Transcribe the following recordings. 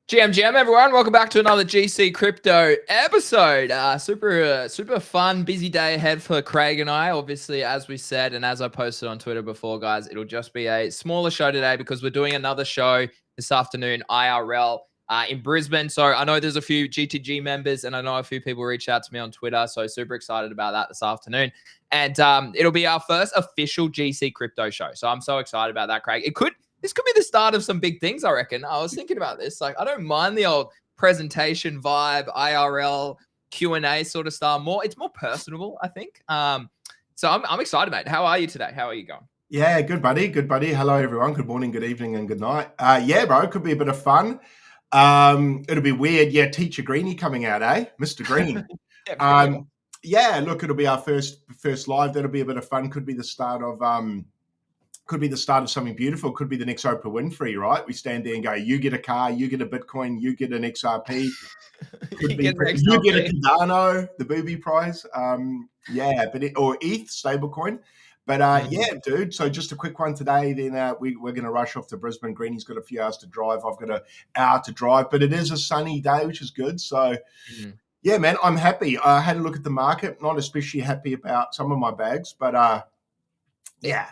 GM everyone, welcome back to another GC Crypto episode. Super fun, busy day ahead for Craig and I. Obviously, as we said, and as I posted on Twitter before, guys, it'll just be a smaller show today because we're doing another show this afternoon, IRL, in Brisbane. So I know there's a few GTG members, and I know a few people reached out to me on Twitter. So super excited about that this afternoon. And it'll be our first official GC Crypto show. So I'm so excited about that, Craig. This could be the start of some big things, I reckon. I was thinking about this. Like, I don't mind the old presentation vibe, IRL, Q&A sort of style. It's more personable, I think. So I'm excited, mate. How are you today? How are you going? Yeah, good, buddy. Good, buddy. Hello, everyone. Good morning, good evening, and good night. Yeah, bro, it could be a bit of fun. It'll be weird. Yeah, Teacher Greenie coming out, eh? Mr. Green. Yeah, look, it'll be our first live. That'll be a bit of fun. Could be the start of something beautiful. Could be the next Oprah Winfrey, right? We stand there and go, you get a car, you get a Bitcoin, you get an XRP. You get a Cardano, the booby prize. Or ETH stablecoin. But yeah, dude. So just a quick one today. Then we're going to rush off to Brisbane. Greenie's got a few hours to drive. I've got an hour to drive. But it is a sunny day, which is good. So yeah, man, I'm happy. I had a look at the market. Not especially happy about some of my bags, but yeah.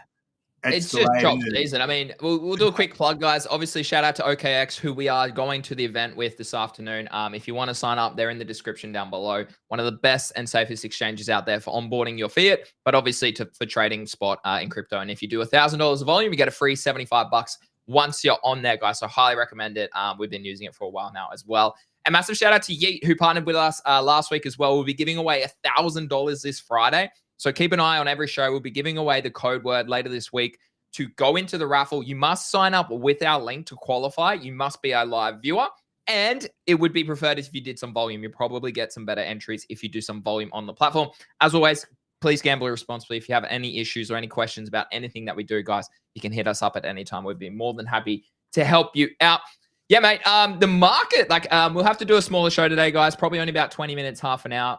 It's just chopped, isn't it? I mean, we'll do a quick plug, guys. Obviously, shout out to OKX, who we are going to the event with this afternoon. If you want to sign up, they're in the description down below. One of the best and safest exchanges out there for onboarding your fiat, but obviously for trading spot in crypto. And if you do $1,000 of volume, you get a free $75 once you're on there, guys. So highly recommend it. We've been using it for a while now as well. And massive shout out to Yeet, who partnered with us last week as well. We'll be giving away $1,000 this Friday. So keep an eye on every show. We'll be giving away the code word later this week to go into the raffle. You must sign up with our link to qualify. You must be a live viewer. And it would be preferred if you did some volume. You probably get some better entries if you do some volume on the platform. As always, please gamble responsibly. If you have any issues or any questions about anything that we do, guys, you can hit us up at any time. We'd be more than happy to help you out. Yeah, mate. The market, we'll have to do a smaller show today, guys. Probably only about 20 minutes, half an hour.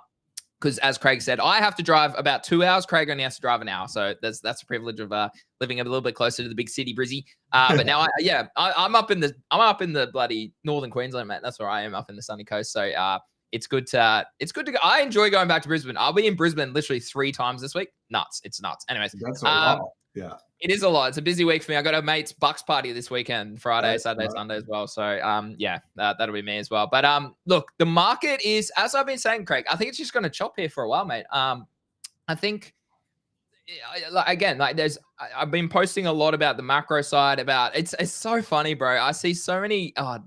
Because as Craig said, I have to drive about 2 hours. Craig only has to drive an hour. So that's a privilege of living a little bit closer to the big city, Brizzy. But now, I'm up in the bloody northern Queensland, mate. That's where I am, up in the sunny coast. So it's good to go. I enjoy going back to Brisbane. I'll be in Brisbane literally 3 times this week. Nuts. It's nuts. Anyways, that's a lot. Yeah. It is a lot. It's a busy week for me. I got a mate's Bucks party this weekend, Friday, Saturday, Sunday as well. So, that'll be me as well. But look, the market is, as I've been saying, Craig, I think it's just going to chop here for a while, mate. I think, again, I've been posting a lot about the macro side. It's so funny, bro. I see so many so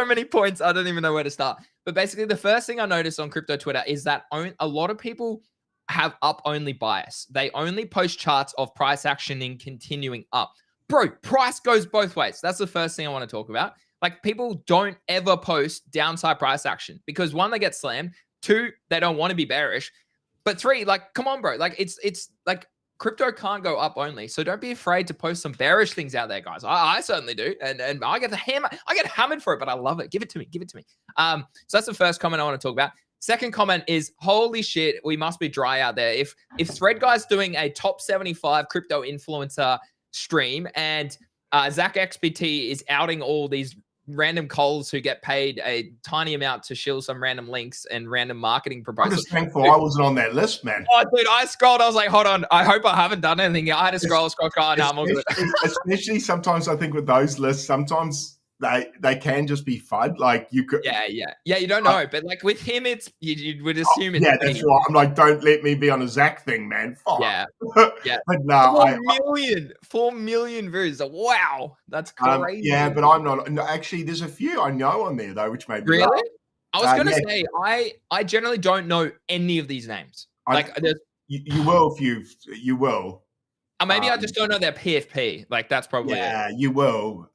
many points. I don't even know where to start. But basically, the first thing I noticed on crypto Twitter is that a lot of people have up-only bias. They only post charts of price actioning continuing up. Bro, price goes both ways. That's the first thing I want to talk about. Like, people don't ever post downside price action because 1, they get slammed. 2, they don't want to be bearish. But 3, come on, bro. It's like crypto can't go up only. So don't be afraid to post some bearish things out there, guys. I certainly do. And I get hammered for it, but I love it. Give it to me. So that's the first comment I want to talk about. Second comment is, holy shit, we must be dry out there. If Thread Guy's doing a top 75 crypto influencer stream and Zach XBT is outing all these random calls who get paid a tiny amount to shill some random links and random marketing proposals. I'm just thankful I wasn't on that list, man. Oh, dude, I scrolled. I was like, hold on. I hope I haven't done anything. I had to scroll. I'm all good. Especially sometimes I think with those lists, sometimes they can just be FUD. Like, you could. Yeah. You don't know, but with him, it's you would assume it's. Yeah, that's right. I'm like, don't let me be on a Zach thing, man. Fuck. Yeah. But no, 4 million views. Wow, that's crazy. Yeah, but I'm not. No, actually, there's a few I know on there though, which made me really. Laugh. I was gonna say I generally don't know any of these names. You will if you will. Maybe I just don't know their PFP. That's probably it. You will.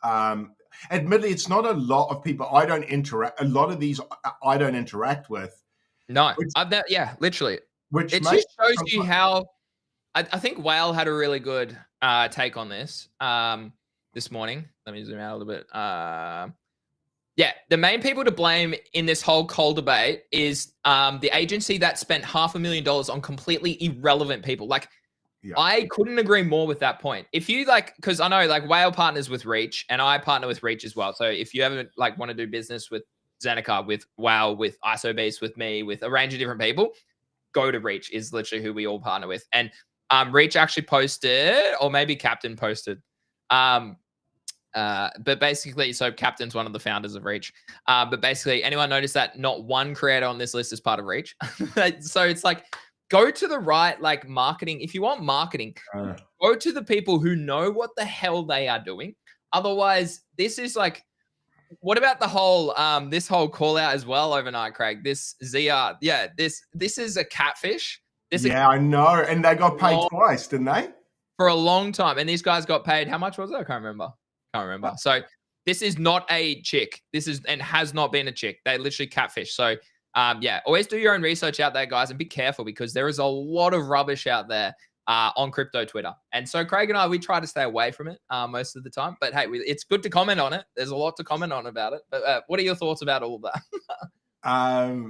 admittedly, it's not a lot of people. I don't interact. A lot of these I don't interact with. No, Which, literally. which It just shows you how. I think Whale had a really good take on this this morning. Let me zoom out a little bit. Yeah, the main people to blame in this whole coal debate is the agency that spent $500,000 on completely irrelevant people. Like, I couldn't agree more with that point. If you because I know Whale partners with Reach, and I partner with Reach as well. So if you ever want to do business with Zeneca, with Whale, with ISOBase, with me, with a range of different people, go to Reach is literally who we all partner with. And Reach actually posted, or maybe Captain posted. But basically, so Captain's one of the founders of Reach. But basically, anyone notice that not one creator on this list is part of Reach? So it's go to the right marketing. If you want marketing, go to the people who know what the hell they are doing. Otherwise, this is what about the whole this whole call out as well overnight, Craig? This ZR, this is a catfish. I know, and they got paid twice, didn't they? For a long time, and these guys got paid. How much was it? I can't remember. So this is not a chick. This is and has not been a chick. They literally catfish. So always do your own research out there, guys, and be careful because there is a lot of rubbish out there on crypto Twitter. And so Craig and I, we try to stay away from it most of the time. But hey, it's good to comment on it. There's a lot to comment on about it. But what are your thoughts about all of that?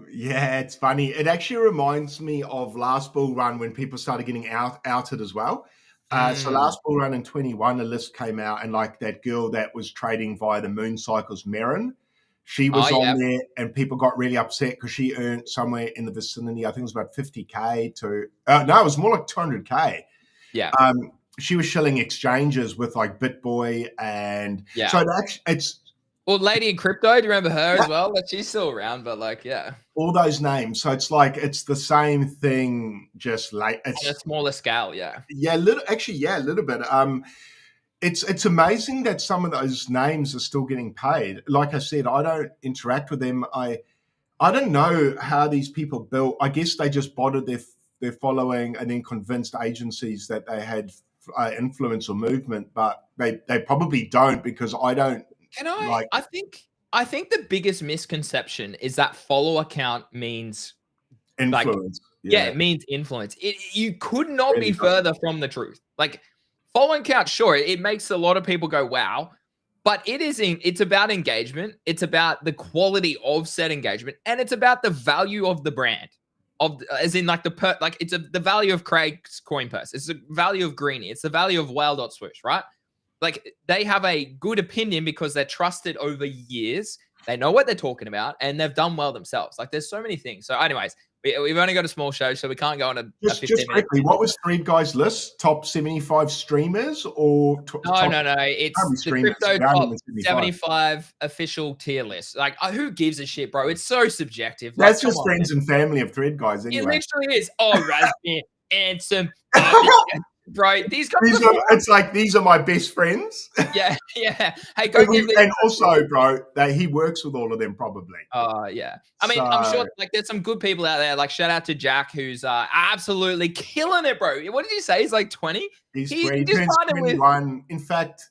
It's funny. It actually reminds me of last bull run when people started getting outed as well. So last bull run in 21, a list came out, and that girl that was trading via the moon cycles, Merrin, she was on there, and people got really upset because she earned somewhere in the vicinity, I think it was about 50K to, no, it was more like 200K. Yeah. She was shilling exchanges with BitBoy, and so it's. Well, Lady in Crypto, do you remember her as well? She's still around, but all those names. So it's it's the same thing, just it's on a smaller scale. A little bit. It's amazing that some of those names are still getting paid. Like I said, I don't interact with them. I don't know how these people built. I guess they just botted their following and then convinced agencies that they had influence or movement, but they probably don't, because I don't. I think the biggest misconception is that follow account means influence. It means influence. You could not be further from the truth. Following count, sure, it makes a lot of people go, wow, but it's about engagement. It's about the quality of said engagement, and it's about the value of the brand. It's the value of Craig's coin purse. It's the value of Greenie. It's the value of Whale.swoosh, right? They have a good opinion because they're trusted over years. They know what they're talking about, and they've done well themselves. There's so many things. So anyways, we've only got a small show, so we can't go on a 15 quickly, what was Thread Guy's list? Top 75 streamers or no. It's the crypto top 75 official tier list. Who gives a shit, bro? It's so subjective. That's just friends and family of Thread Guys anyway. It literally is. Oh, Raspberry, Ansem, bro, these these are my best friends. Yeah. Hey, go give and also, bro, he works with all of them probably. Yeah. I mean, I'm sure there's some good people out there. Shout out to Jack, who's absolutely killing it, bro. What did you say? He's 20. He's 20. He turns 21. In fact,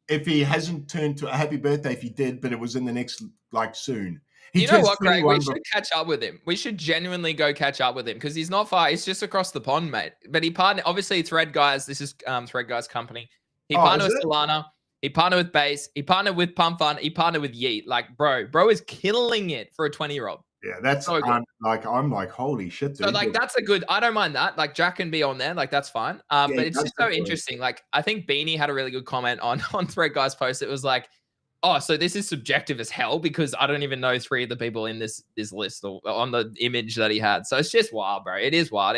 if he hasn't turned to a happy birthday, if he did, but it was in the next soon. You know what, Craig? We should catch up with him. We should genuinely go catch up with him because he's not far. He's just across the pond, mate. But he partnered, obviously, Thread Guys. This is Thread Guys' company. He partnered with Solana. He partnered with Base. He partnered with Pump Fund. He partnered with Yeet. Bro is killing it for a 20-year-old. Yeah, that's so good. I'm holy shit, dude. So that's a good. I don't mind that. Jack can be on there. That's fine. But it's just so interesting. I think Beanie had a really good comment on Thread Guys' post. It was oh, so this is subjective as hell because I don't even know 3 of the people in this list or on the image that he had. So it's just wild, bro. It is wild.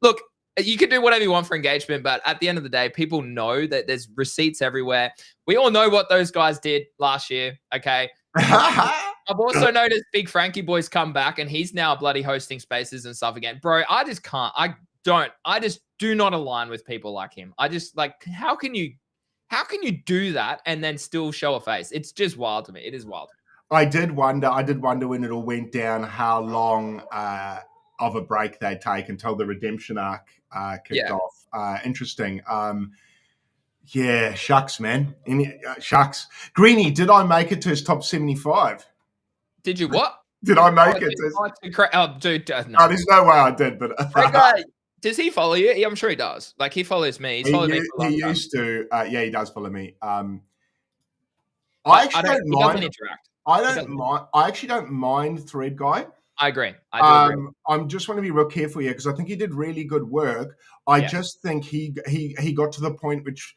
Look, you can do whatever you want for engagement, but at the end of the day, people know that there's receipts everywhere. We all know what those guys did last year. Okay. I've also noticed Big Frankie Boy's come back and he's now bloody hosting spaces and stuff again. Bro, I just can't. I just do not align with people like him. I just how can you do that and then still show a face? It's just wild to me. It is wild. I did wonder when it all went down how long of a break they'd take until the redemption arc kicked off. Interesting. Yeah, shucks, man. Shucks. Greeny, did I make it to his top 75? Did you what? Did I make it? Oh, dude, no. Oh, there's no way I did, but That guy, does he follow you? Yeah, I'm sure he does. Like, he follows me. He's followed me for a long time. He used to. Yeah, he does follow me. I actually don't mind. He doesn't interact. I actually don't mind Thread Guy. I agree. I do agree. I just want to be real careful here because I think he did really good work. I just think he got to the point which,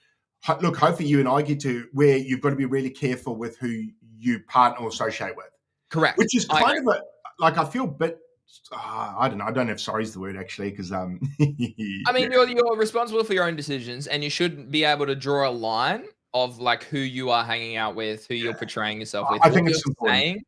look, hopefully you and I get to where you've got to be really careful with who you partner or associate with. Correct. Which is kind of I feel a bit. I don't know. I don't know if sorry is the word actually because I mean, you're responsible for your own decisions, and you should be able to draw a line of like who you are hanging out with, who you're portraying yourself with. I think it's important.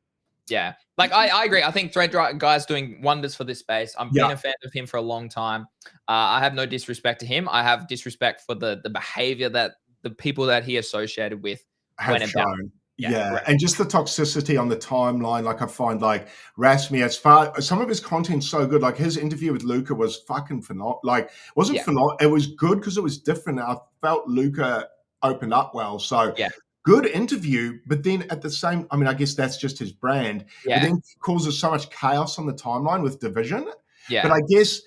Yeah, like I agree. I think Thread Guy's doing wonders for this space. I've been a fan of him for a long time. I have no disrespect to him. I have disrespect for the behavior that the people that he associated with have shown. Yeah, and just the toxicity on the timeline. Like I find like Rasmi, some of his content's so good. Like his interview with Luca was fucking phenomenal. Like it wasn't phenomenal. It was good because it was different. I felt Luca opened up well. So good interview, but then at the same, I mean, I guess that's just his brand. But then causes so much chaos on the timeline with division. Yeah. But I guess,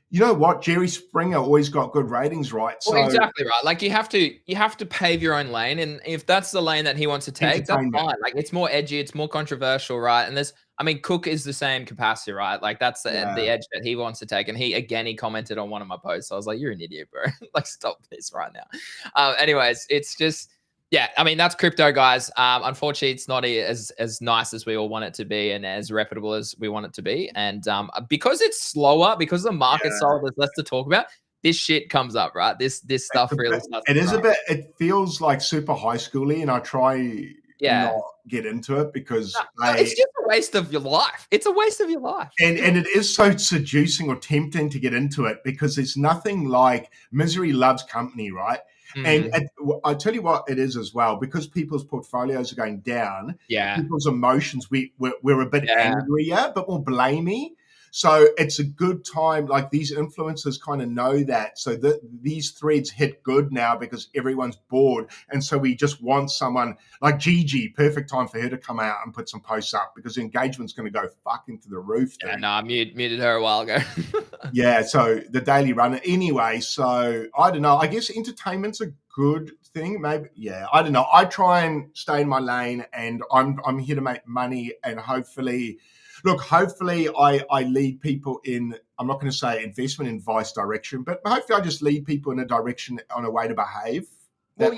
you know what, Jerry Springer always got good ratings, right? So exactly right. Like you have to pave your own lane, and if that's the lane that he wants to take, that's fine. Like it's more edgy, it's more controversial, right? And Cook is the same capacity, right? Like that's the edge that he wants to take. And he commented on one of my posts. I was like, "You're an idiot, bro! Like stop this right now." Anyways, it's just. Yeah, I mean, that's crypto, guys. Unfortunately, it's not as nice as we all want it to be and as reputable as we want it to be. And because it's slower, because the market's slower, there's less to talk about, this shit comes up, right? This stuff really starts to is a bit, it feels like super high schooly, and I try not get into it because it's just a waste of your life. It's a waste of your life. And it is so seducing or tempting to get into it because there's nothing like misery loves company, right? And I tell you what it is as well, because people's portfolios are going down, people's emotions, we're a bit angrier, but more blamey. So it's a good time. Like these influencers kind of know that. So these threads hit good now because everyone's bored. And so we just want someone like Gigi, perfect time for her to come out and put some posts up because the engagement's going to go fucking to the roof. Dude. Yeah, no, I muted her a while ago. So the daily runner. Anyway, so I don't know. I guess entertainment's a good thing. Maybe, I don't know. I try and stay in my lane and I'm here to make money and hopefully I lead people in, I'm not going to say investment advice direction, but hopefully I just lead people in a direction on a way to behave. Well,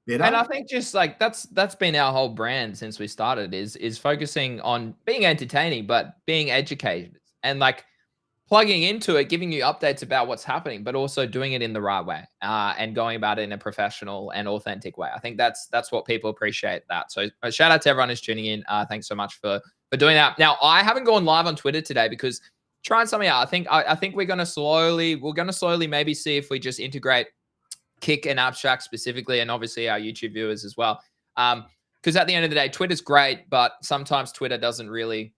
and I think just like that's been our whole brand since we started is focusing on being entertaining, but being educated and like plugging into it, giving you updates about what's happening, but also doing it in the right way and going about it in a professional and authentic way. I think that's what people appreciate that. So shout out to everyone who's tuning in. Thanks so much for doing that. Now, I haven't gone live on Twitter today because trying something out. I think we're going to slowly maybe see if we just integrate Kick and Abstract specifically, and obviously our YouTube viewers as well. Because at the end of the day, Twitter's great, but sometimes Twitter doesn't really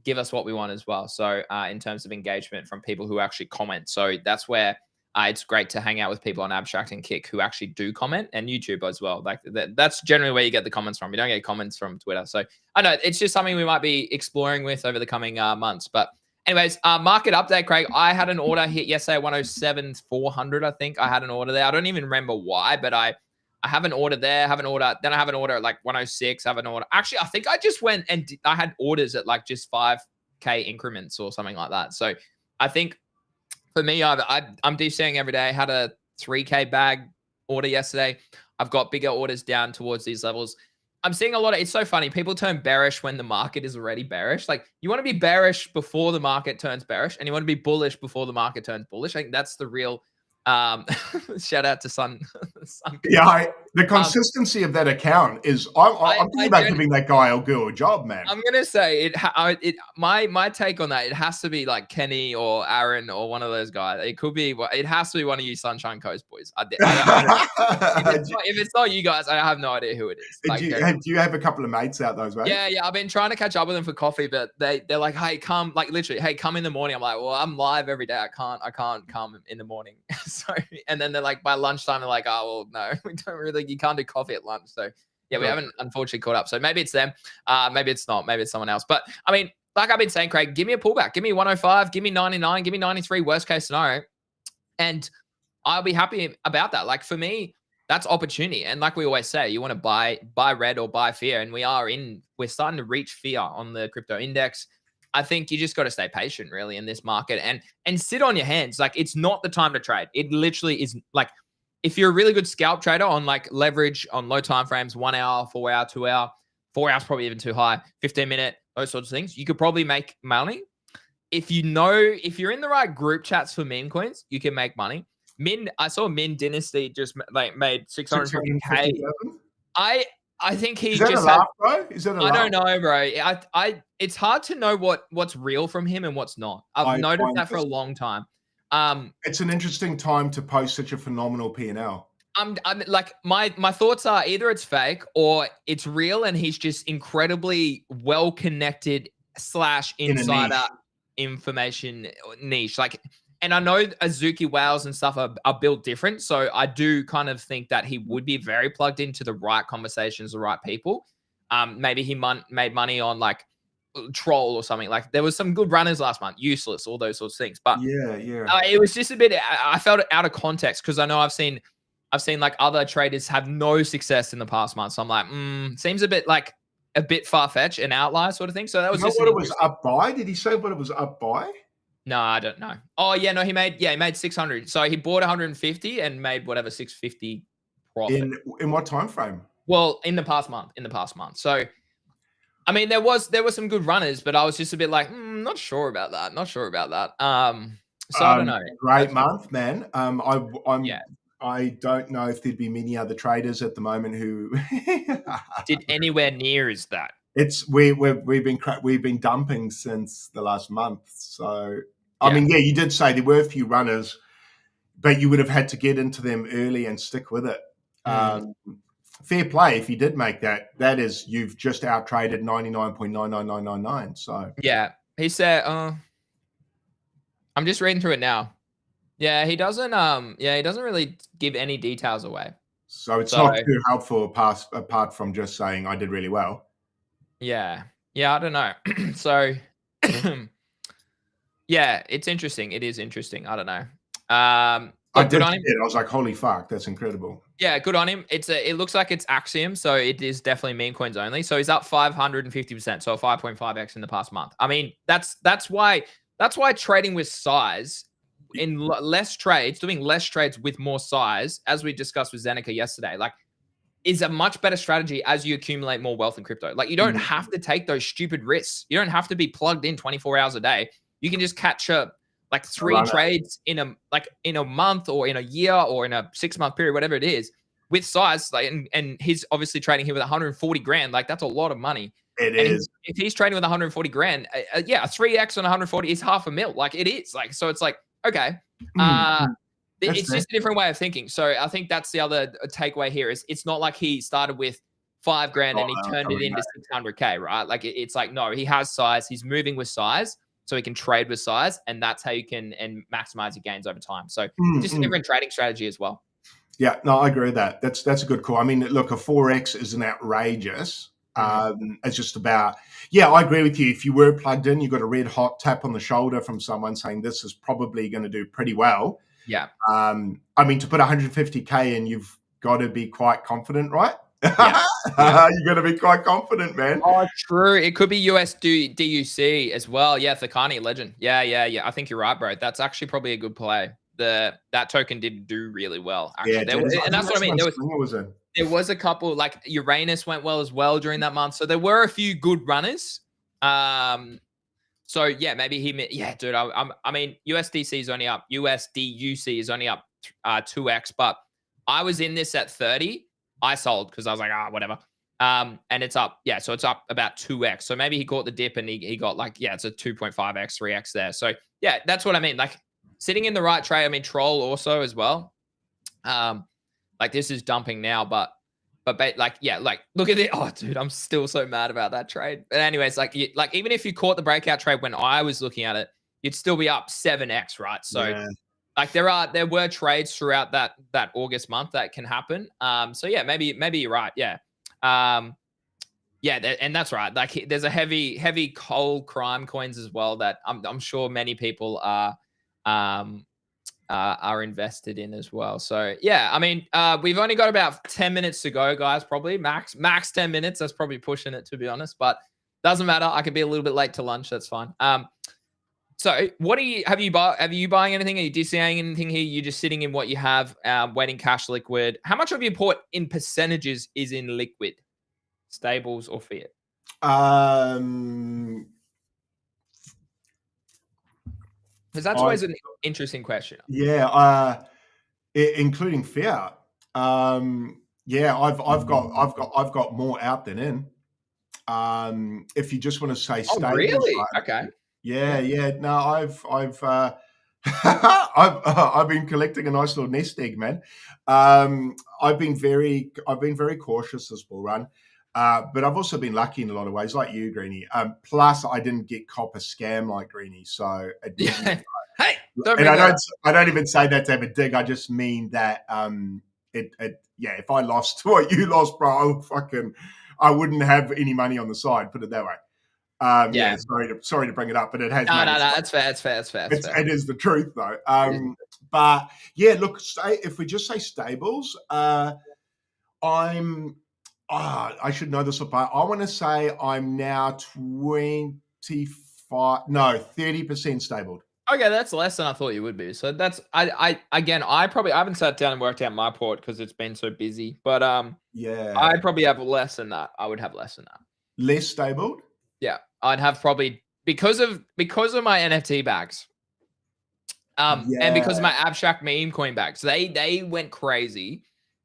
give us what we want as well. So in terms of engagement from people who actually comment. So that's where it's great to hang out with people on Abstract and Kick who actually do comment, and YouTube as well. Like that's generally where you get the comments from. You don't get comments from Twitter. So I know it's just something we might be exploring with over the coming months. But anyways, market update, Craig. I had an order hit yesterday, 107,400. I think I had an order there. I don't even remember why, but I have an order there. Then I have an order at like 106. I have an order. Actually, I think I just went and I had orders at like just 5K increments or something like that. So I think for me, I'm DCing every day. I had a 3K bag order yesterday. I've got bigger orders down towards these levels. I'm seeing a lot of, it's so funny. People turn bearish when the market is already bearish. Like you want to be bearish before the market turns bearish, and you want to be bullish before the market turns bullish. I think that's the real shout out to Sun. The consistency of that account is. I'm thinking about giving that guy or girl a job, man. I'm gonna say my take on that. It has to be like Kenny or Aaron or one of those guys. It could be. It has to be one of you Sunshine Coast boys. If it's not you guys, I have no idea who it is. Like, do you have a couple of mates out those ways? Yeah. I've been trying to catch up with them for coffee, but they're like, hey, come, like literally, hey, come in the morning. I'm like, well, I'm live every day. I can't come in the morning. So, and then they're like, by lunchtime, they're like, oh, well, no, we don't really, you can't do coffee at lunch. So yeah, we haven't unfortunately caught up. So maybe it's them. Maybe it's not. Maybe it's someone else. But I mean, like I've been saying, Craig, give me a pullback. Give me 105, give me 99, give me 93, worst case scenario. And I'll be happy about that. Like for me, that's opportunity. And like we always say, you want to buy red or buy fear. And we're starting to reach fear on the crypto index. I think you just got to stay patient really in this market and sit on your hands. Like it's not the time to trade. It literally is. Like if you're a really good scalp trader on like leverage on low time frames, 1 hour, 4 hour, 2 hour, 4 hours probably even too high, 15-minute, those sorts of things, you could probably make money. If you're in the right group chats for meme coins, you can make money. I saw Min Dynasty just like made 650K. I think he just laugh, bro? Is that a laugh? I don't know, bro. It's hard to know what's real from him and what's not. I've noticed that for a long time. It's an interesting time to post such a phenomenal P&L. I'm like my thoughts are either it's fake or it's real and he's just incredibly well connected / insider information niche. Like, and I know Azuki Whales and stuff are built different. So I do kind of think that he would be very plugged into the right conversations, the right people. Maybe he made money on like Troll or something. Like there was some good runners last month, Useless, all those sorts of things. But it was just a bit, I felt it out of context because I know I've seen like other traders have no success in the past month. So I'm like, seems a bit far-fetched, an outlier sort of thing. So that was just what it was up by? Did he say what it was up by? No, I don't know. Oh yeah, no, he made 600. So he bought 150 and made whatever 650 profit. In what time frame? Well, in the past month. So I mean, there was some good runners, but I was just a bit like, not sure about that. So I don't know. Great month, man. I don't know if there'd be many other traders at the moment who did anywhere near as that. We've been dumping since the last month. So I mean, you did say there were a few runners, but you would have had to get into them early and stick with it. Fair play if you did make that. That is, you've just out traded 99.99999. So yeah, he said, I'm just reading through it now. Yeah, he doesn't really give any details away. So it's not too helpful apart from just saying I did really well. Yeah, I don't know. So yeah, it's interesting. It is interesting. I don't know. I was like, holy fuck, that's incredible. Yeah, good on him. It looks like it's Axiom, so it is definitely meme coins only. So he's up 550%, so 5.5x in the past month. I mean, that's why trading with size in less trades, doing less trades with more size, as we discussed with Zeneca yesterday, like is a much better strategy as you accumulate more wealth in crypto. Like you don't have to take those stupid risks. You don't have to be plugged in 24 hours a day. You can just catch up like 3 trades in a month or in a year or in a 6-month period, whatever it is, with size. Like and he's obviously trading here with 140 grand. Like that's a lot of money. It is. If he's trading with 140 grand, a 3x on 140 is $500,000. Like it is. Like so, it's like okay. It's just a different way of thinking. So I think that's the other takeaway here is it's not like he started with $5,000 and he turned it into 600K, right? Like it's like no, he has size. He's moving with size. So he can trade with size, and that's how you can maximize your gains over time. So just a different trading strategy as well. Yeah, no, I agree with that. That's a good call. I mean, look, a 4x isn't outrageous. It's just about, I agree with you. If you were plugged in, you got a red hot tap on the shoulder from someone saying this is probably going to do pretty well. Yeah. I mean, to put 150K in, you've got to be quite confident, right? Yeah. You got to be quite confident, man. Oh, true. It could be USDUC as well. Yeah, Thakani legend. Yeah. I think you're right, bro. That's actually probably a good play. That token did do really well. Actually. And that's what I mean. There was a couple, like Uranus went well as well during that month. So there were a few good runners. So yeah, maybe dude. I mean, USDC is only up. USDUC is only up 2x. But I was in this at 30. I sold because I was like, whatever. And it's up. Yeah, so it's up about 2x. So maybe he caught the dip and he got like, it's a 2.5x, 3x there. So yeah, that's what I mean. Like sitting in the right trade. I mean, Troll also as well. Like this is dumping now, but like look at it. Oh, dude, I'm still so mad about that trade. But anyways, like even if you caught the breakout trade when I was looking at it, you'd still be up 7x, right? So Like there were trades throughout that August month that can happen. So yeah, maybe you're right. Yeah. Yeah, and that's right. Like there's a heavy cold crime coins as well that I'm sure many people are invested in as well. So yeah, I mean, we've only got about 10 minutes to go, guys. Probably max 10 minutes. That's probably pushing it, to be honest. But doesn't matter. I could be a little bit late to lunch. That's fine. So what have you buying anything? Are you DCAing anything here? You're just sitting in what you have, waiting cash liquid. How much of your port in percentages is in liquid, stables or fiat? Because that's always an interesting question. Yeah, including fiat. Yeah, I've got more out than in. If you just want to say stables, really? right? Okay. Yeah. No, I've been collecting a nice little nest egg, man. I've been very cautious this bull run. But I've also been lucky in a lot of ways, like you, Greenie. Plus, I didn't get copper scam like Greenie, so hey, and I don't even say that to have a dig. I just mean that if I lost what you lost, bro, I wouldn't have any money on the side. Put it that way. Yeah. Sorry to bring it up, but it has. No, that's fair. It is the truth, though. But yeah, look, if we just say stables, I should know this apart. I want to say I'm now 30% stabled. Okay, that's less than I thought you would be. So that's I haven't sat down and worked out my port because it's been so busy. But yeah, I'd probably have less than that. I would have less than that. Less stabled? Yeah, I'd have probably because of my NFT bags. And because of my abstract meme coin bags, they went crazy.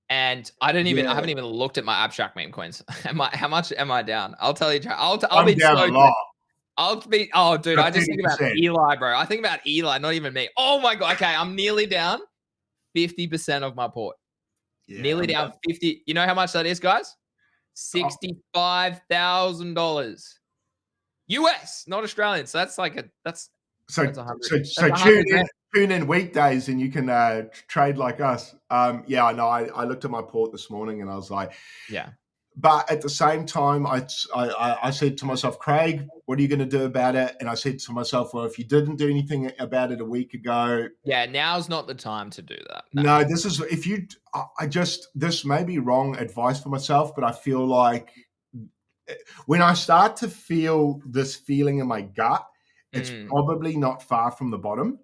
And I haven't even looked at my abstract meme coins. How much am I down? I'll tell you. I'll be down a lot. Dude, I just think about Eli, bro. I think about Eli, not even me. Oh my God. Okay, I'm nearly down 50% of my port. Yeah, nearly down 50. You know how much that is, guys? $65,000 US, not Australian. So that's like tune in weekdays and you can trade like us. Yeah, I know. I looked at my port this morning and I was like, yeah. But at the same time, I said to myself, Craig, what are you going to do about it? And I said to myself, well, if you didn't do anything about it a week ago. Yeah, now's not the time to do that. No, this may be wrong advice for myself, but I feel like when I start to feel this feeling in my gut, it's probably not far from the bottom.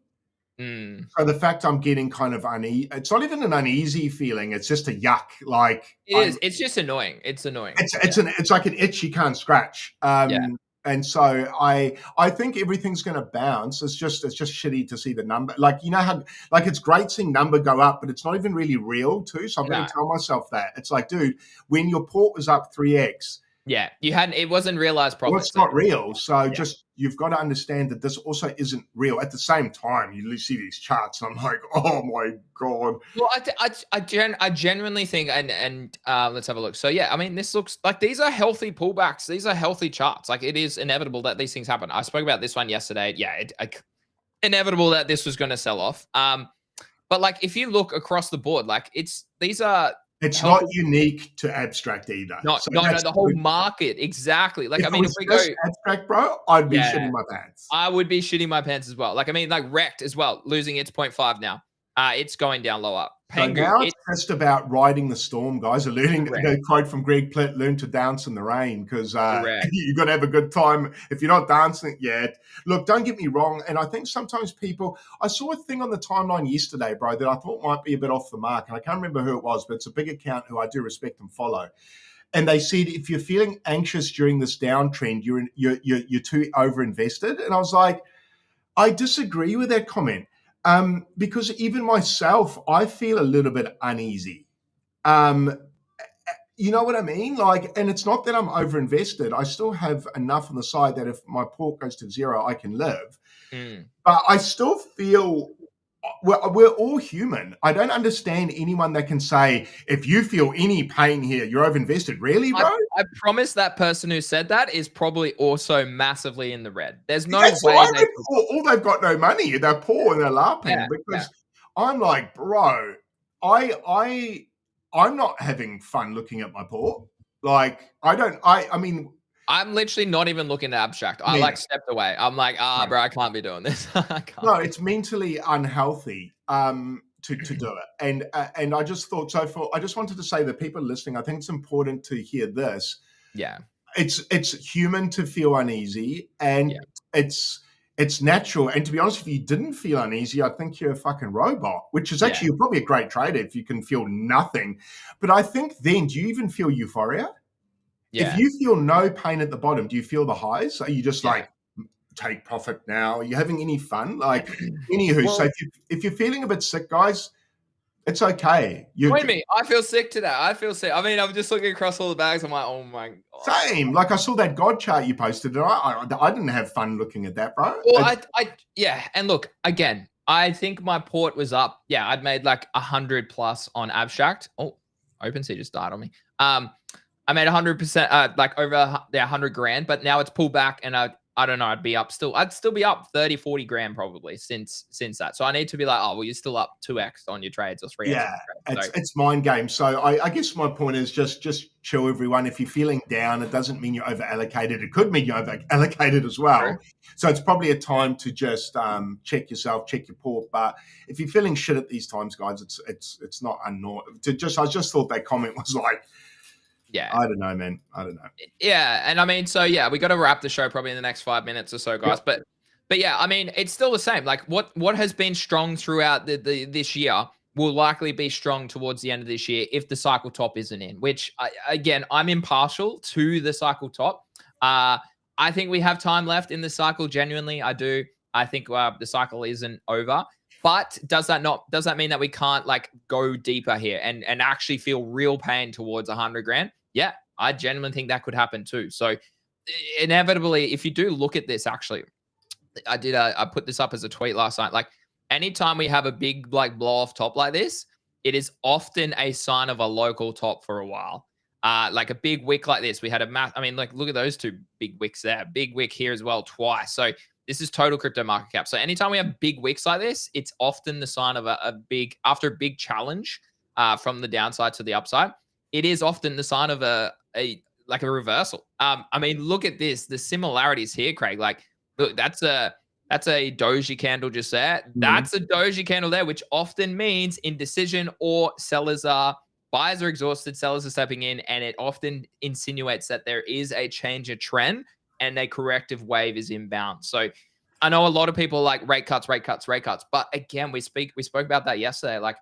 So the fact I'm getting kind of uneasy, it's not even an uneasy feeling. It's just a yuck. Like it is. It's just annoying. It's annoying. It's like an itch you can't scratch. And so I think everything's going to bounce. It's just shitty to see the number. Like, you know how, like, it's great seeing number go up, but it's not even really real too. So I'm going to tell myself that. It's like, dude, when your port was up 3x. Yeah, it wasn't realized properly. Well, it's not real. So you've got to understand that this also isn't real. At the same time, you see these charts and I'm like, oh my God. Well, I genuinely think, and let's have a look. So yeah, I mean, this looks like these are healthy pullbacks. These are healthy charts. Like, it is inevitable that these things happen. I spoke about this one yesterday. Yeah, inevitable that this was going to sell off. But like, if you look across the board, like these are. It's not unique to abstract either. No, the whole market. Exactly. Like, if we go abstract, bro, I'd be shitting my pants. I would be shitting my pants as well. Like, I mean, like Rect as well, losing its 0.5 now. It's going down lower. So now it's just about riding the storm, guys. Learning a quote from Greg Plitt, learn to dance in the rain, because you've got to have a good time. If you're not dancing yet, look, don't get me wrong. And I think sometimes I saw a thing on the timeline yesterday, bro, that I thought might be a bit off the mark. And I can't remember who it was, but it's a big account who I do respect and follow. And they said, if you're feeling anxious during this downtrend, you're too over-invested. And I was like, I disagree with that comment. Because even myself, I feel a little bit uneasy. You know what I mean? Like, and it's not that I'm overinvested. I still have enough on the side that if my port goes to zero, I can live. But I still feel we're all human. I don't understand anyone that can say, if you feel any pain here, you're overinvested. Really, bro? I promise that person who said that is probably also massively in the red. There's no way. All they've got no money. They're poor and they're laughing because I'm like, bro, I'm not having fun looking at my port. Like, I mean, I'm literally not even looking at abstract. I like stepped away. I'm like, bro, I can't be doing this. I can't. No, it's mentally unhealthy to do it. And I just thought, I just wanted to say that people listening, I think it's important to hear this. Yeah. It's human to feel uneasy, and it's natural. And to be honest, if you didn't feel uneasy, I think you're a fucking robot, which is actually, you're probably a great trader if you can feel nothing. But I think then, do you even feel euphoria? Yeah. If you feel no pain at the bottom, do you feel the highs? Are you just like, take profit now? Are you having any fun? Like, anywho, well, so if you're feeling a bit sick, guys, it's okay. Wait a minute, I feel sick today. I feel sick. I mean, I'm just looking across all the bags. I'm like, oh my God. Same. Like, I saw that God chart you posted, and I didn't have fun looking at that, bro. Well, yeah. And look, again, I think my port was up. Yeah, I'd made like 100 plus on abstract. Oh, OpenSea just died on me. I made 100%, like over 100 grand, but now it's pulled back, and I don't know, I'd still be up 30, 40 grand probably since that. So I need to be like, oh, well, you're still up 2x on your trades or 3x. Yeah, it's mind game. So I guess my point is just chill, everyone. If you're feeling down, it doesn't mean you're over allocated. It could mean you're over allocated as well. True. So it's probably a time to just check yourself, check your port. But if you're feeling shit at these times, guys, it's not unnormal. I just thought that comment was like, yeah, I don't know, man. I don't know. Yeah, and I mean, so yeah, we got to wrap the show probably in the next 5 minutes or so, guys. Yep. But yeah, I mean, it's still the same. Like what has been strong throughout this year will likely be strong towards the end of this year if the cycle top isn't in. Which again, I'm impartial to the cycle top. I think we have time left in the cycle. Genuinely, I do. I think the cycle isn't over. But does that mean that we can't like go deeper here and actually feel real pain towards 100 grand? Yeah, I genuinely think that could happen too. So inevitably, if you do look at this, actually, I put this up as a tweet last night. Like anytime we have a big like blow off top like this, it is often a sign of a local top for a while. Like a big wick like this, we had I mean, like look at those two big wicks there. Big wick here as well twice. So this is total crypto market cap. So anytime we have big wicks like this, it's often the sign of after a big challenge from the downside to the upside. It is often the sign of a reversal. I mean, look at this, the similarities here, Craig. Like, look, that's a doji candle just there. Mm-hmm. That's a doji candle there, which often means indecision or buyers are exhausted, sellers are stepping in, and it often insinuates that there is a change of trend and a corrective wave is inbound. So I know a lot of people like rate cuts. But again, we spoke about that yesterday. Like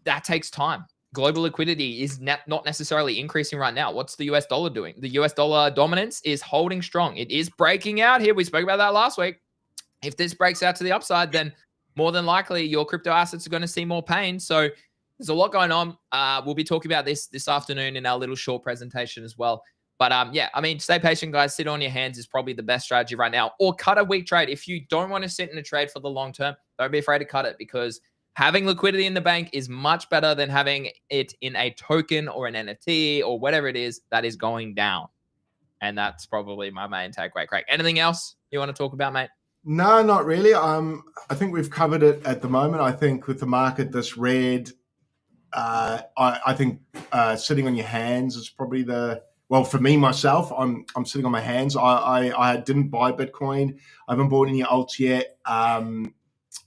that takes time. Global liquidity is not necessarily increasing right now. What's the US dollar doing? The US dollar dominance is holding strong. It is breaking out here. We spoke about that last week. If this breaks out to the upside, then more than likely your crypto assets are going to see more pain. So there's a lot going on. We'll be talking about this afternoon in our little short presentation as well. But yeah, I mean, stay patient, guys. Sit on your hands is probably the best strategy right now. Or cut a weak trade. If you don't want to sit in a trade for the long term, don't be afraid to cut it, because having liquidity in the bank is much better than having it in a token or an NFT or whatever it is that is going down. And that's probably my main takeaway, Craig. Anything else you want to talk about, mate? No, not really. I think we've covered it at the moment. I think with the market this red, I think sitting on your hands is probably well, for me, myself, I'm sitting on my hands. I didn't buy Bitcoin. I haven't bought any alts yet.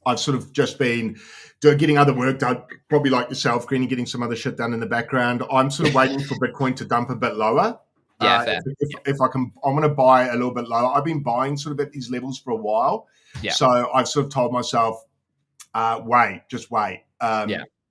I've sort of just been getting other work done, probably like yourself, Greeny, getting some other shit done in the background. I'm sort of waiting for Bitcoin to dump a bit lower. Yeah, fair. If I can, I'm going to buy a little bit lower. I've been buying sort of at these levels for a while. Yeah. So I've sort of told myself, just wait.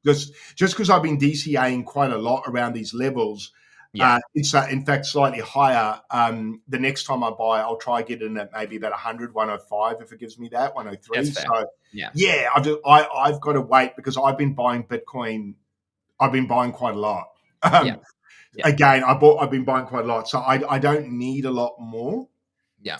Just because I've been DCAing quite a lot around these levels. Yeah. It's in fact slightly higher. The next time I buy, I'll try get in at maybe about 100, 105 if it gives me that, 103. So yeah, I've got to wait because I've been buying Bitcoin. I've been buying quite a lot. Again, I've been buying quite a lot, so I don't need a lot more. Yeah.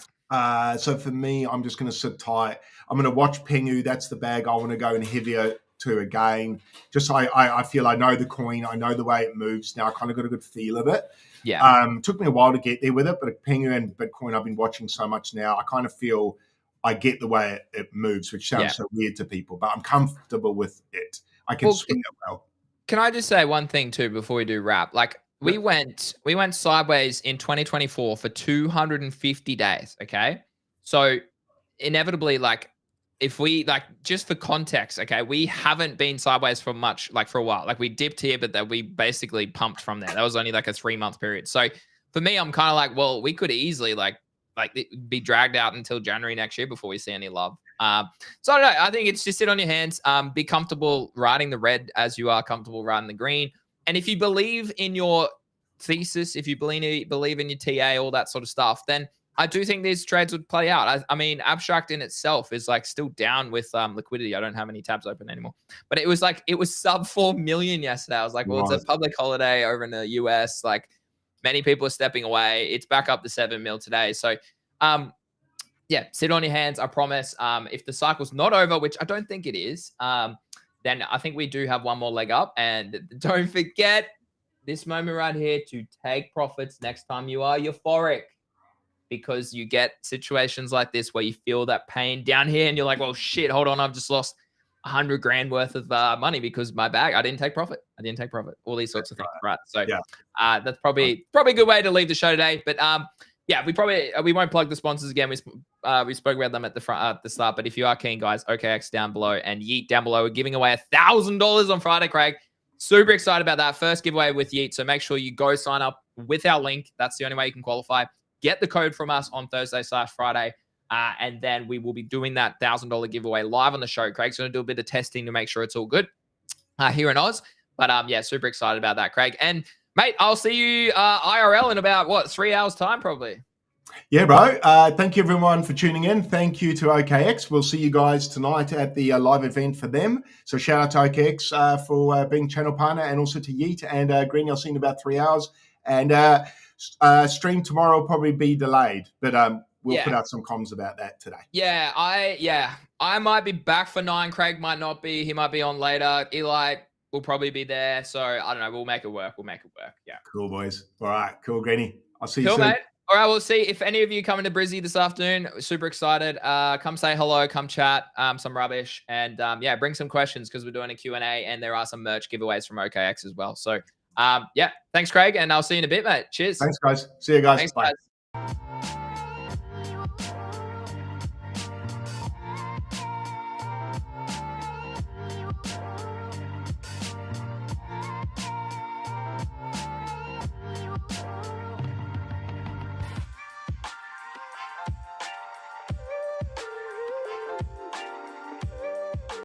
So for me, I'm just going to sit tight. I'm going to watch Pengu. That's the bag I want to go in heavier to again. Just I feel I know the coin. I know the way it moves now. I kind of got a good feel of it. Yeah. Took me a while to get there with it, but Pengu and Bitcoin I've been watching so much now. I kind of feel I get the way it moves, which sounds so weird to people, but I'm comfortable with it. I can swing it well. Can I just say one thing too before we do wrap? Like we went sideways in 2024 for 250 days. Okay, so inevitably, like if we just for context, okay, we haven't been sideways for much, like for a while. Like we dipped here, but that we basically pumped from there. That was only like a 3-month period. So for me, I'm kind of like, well, we could easily like be dragged out until January next year before we see any love. So I don't know. I think it's just sit on your hands. Be comfortable riding the red as you are comfortable riding the green. And if you believe in your thesis, if you believe in your TA, all that sort of stuff, then I do think these trades would play out. I mean, Abstract in itself is like still down with liquidity. I don't have any tabs open anymore, but it was sub 4 million yesterday. I was like, well, it's a public holiday over in the US. Like many people are stepping away. It's back up to 7 mil today. So, yeah, sit on your hands. I promise. If the cycle's not over, which I don't think it is, then I think we do have one more leg up. And don't forget this moment right here to take profits next time you are euphoric, because you get situations like this where you feel that pain down here and you're like, well, shit, hold on. I've just lost 100 grand worth of money because I didn't take profit. All these sorts of things. Right. So that's probably a good way to leave the show today. But yeah, we won't plug the sponsors again. We spoke about them at the start, but if you are keen, guys, OKX down below and Yeet down below. We're giving away $1,000 on Friday, Craig. Super excited about that first giveaway with Yeet. So make sure you go sign up with our link. That's the only way you can qualify. Get the code from us on Thursday/Friday. And then we will be doing that $1,000 giveaway live on the show. Craig's going to do a bit of testing to make sure it's all good here in Oz. But yeah, super excited about that, Craig. And mate, I'll see you IRL in about 3 hours time, probably. Yeah, bro. Thank you everyone for tuning in. Thank you to OKX. We'll see you guys tonight at the live event for them. So shout out to OKX for being channel partner, and also to Yeet and Green. I'll see you in about 3 hours. And stream tomorrow will probably be delayed, but we'll put out some comms about that today. Yeah, I might be back for 9. Craig might not be. He might be on later. Eli will probably be there. So I don't know. We'll make it work. Yeah. Cool, boys. All right. Cool, Greeny. I'll see you soon. Mate. All right, we'll see if any of you coming to Brizzy this afternoon. Super excited. Come say hello, come chat some rubbish, and yeah, bring some questions because we're doing a Q&A, and there are some merch giveaways from OKX as well. So yeah, thanks, Craig, and I'll see you in a bit, mate. Cheers. Thanks, guys. See you guys. Thanks, Bye. guys.